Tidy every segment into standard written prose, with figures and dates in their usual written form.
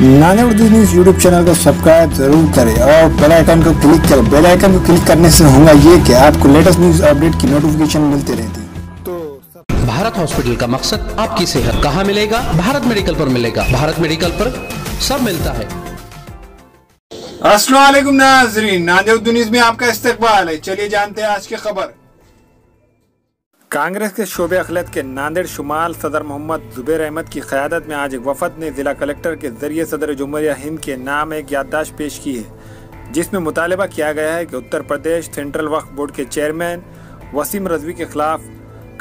नाने Urdu news YouTube channel को subscribe जरूर करें और बेल आइकन को क्लिक करें। बेल आइकन को क्लिक करने से होगा ये कि आपको लेटेस्ट न्यूज़ अपडेट की नोटिफिकेशन मिलती रहती। भारत हॉस्पिटल का मकसद आपकी सेहत कहाँ मिलेगा? भारत मेडिकल पर मिलेगा। भारत मेडिकल पर सब मिलता है। अस्सलाम वालेकुम नाज़रीन, नाने उर्दू न्यूज़ में आपका इस्तकबाल है। चलिए जानते हैं आज की खबर। कांग्रेस के शोबे अखिलत के नांदेड़ शुमाल सदर मोहम्मद जुबैर अहमद की क़यादत में आज एक वफद ने ज़िला कलेक्टर के ज़रिए सदर जमहूरिया हिंद के नाम एक याददाश्त पेश की है, जिसमें मुतालबा किया गया है कि उत्तर प्रदेश सेंट्रल वक्फ बोर्ड के चेयरमैन वसीम रज़वी के खिलाफ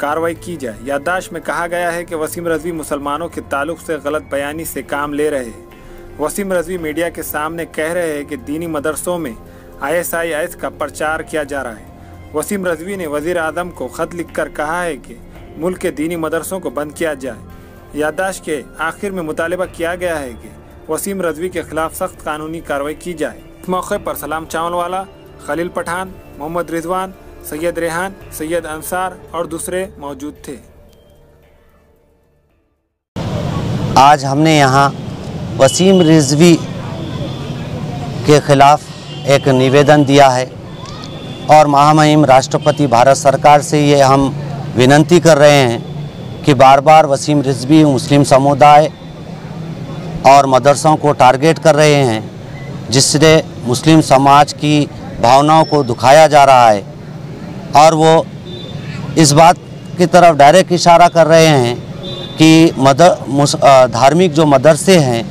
कार्रवाई की जाए। याददाश्त में कहा गया है कि वसीम रज़वी मुसलमानों के ताल्लुक से गलत बयानी से काम ले रहे हैं। वसीम रज़वी मीडिया के सामने कह रहे हैं कि दीनी मदरसों में ISIS का प्रचार किया जा रहा है। वसीम रज़वी ने वज़ीर आज़म को ख़त लिखकर कहा है कि मुल्क के दीनी मदरसों को बंद किया जाए। याददाश्त के आखिर में मुतालबा किया गया है कि वसीम रज़वी के खिलाफ सख्त कानूनी कार्रवाई की जाए। इस मौके पर सलाम चावलवाला, खलील पठान, मोहम्मद रिजवान, सैयद रेहान, सैयद अंसार और दूसरे मौजूद थे। आज हमने यहाँ वसीम रिजवी के खिलाफ एक निवेदन दिया है और महामहिम राष्ट्रपति भारत सरकार से ये हम विनती कर रहे हैं कि बार बार वसीम रिजवी मुस्लिम समुदाय और मदरसों को टारगेट कर रहे हैं, जिससे मुस्लिम समाज की भावनाओं को दुखाया जा रहा है। और वो इस बात की तरफ डायरेक्ट इशारा कर रहे हैं कि धार्मिक जो मदरसे हैं,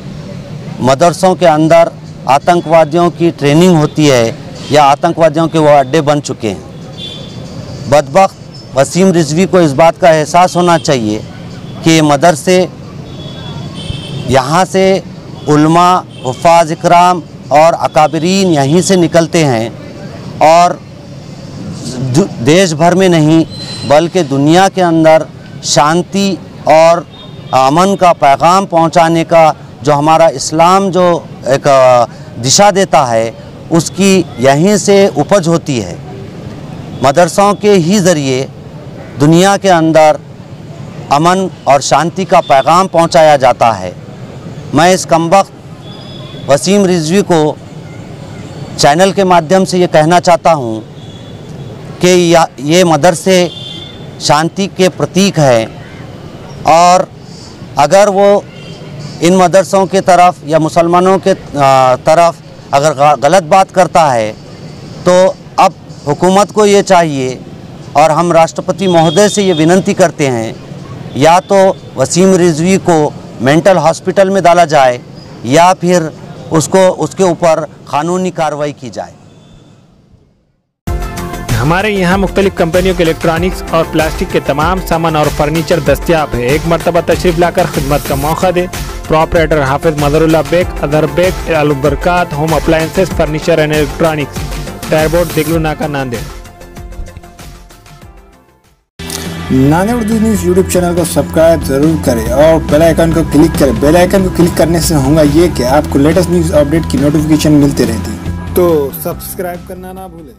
मदरसों के अंदर आतंकवादियों की ट्रेनिंग होती है या आतंकवादियों के वो अड्डे बन चुके हैं। बदबख्त वसीम रिजवी को इस बात का एहसास होना चाहिए कि ये मदरसे यहाँ से उल्मा, हुफ़ाज़ इकराम और अकाबरीन यहीं से निकलते हैं और देश भर में नहीं बल्कि दुनिया के अंदर शांति और अमन का पैगाम पहुँचाने का जो हमारा इस्लाम जो एक दिशा देता है, उसकी यहीं से उपज होती है। मदरसों के ही ज़रिए दुनिया के अंदर अमन और शांति का पैगाम पहुंचाया जाता है। मैं इस कमबख्त वसीम रिजवी को चैनल के माध्यम से ये कहना चाहता हूँ कि ये मदरसे शांति के प्रतीक हैं और अगर वो इन मदरसों के तरफ या मुसलमानों के तरफ अगर गलत बात करता है तो अब हुकूमत को ये चाहिए और हम राष्ट्रपति महोदय से ये विनती करते हैं, या तो वसीम रिजवी को मेंटल हॉस्पिटल में डाला जाए या फिर उसके ऊपर कानूनी कार्रवाई की जाए। हमारे यहाँ मुख्तलिफ कंपनियों के इलेक्ट्रॉनिक्स और प्लास्टिक के तमाम सामान और फर्नीचर दस्तियाब है। एक मरतबा तशरीफ लाकर खिदमत का मौका दे। प्रोपराइटर हाफिज मदरुल्लाह बेग, अदर Baig, Albarkat home appliances, furniture and electronics, टायरबोर्ड, दिगलू नाका, नांदेड़। नाने उर्दू न्यूज़ यूट्यूब चैनल को सब्सक्राइब जरूर करें और बेल आइकन को क्लिक करें। बेल आइकन को क्लिक करने से होगा ये कि आपको लेटेस्ट न्यूज़ अपडेट की नोटिफिकेशन मिलती रहती। तो सब्सक्राइब करना ना भूलें।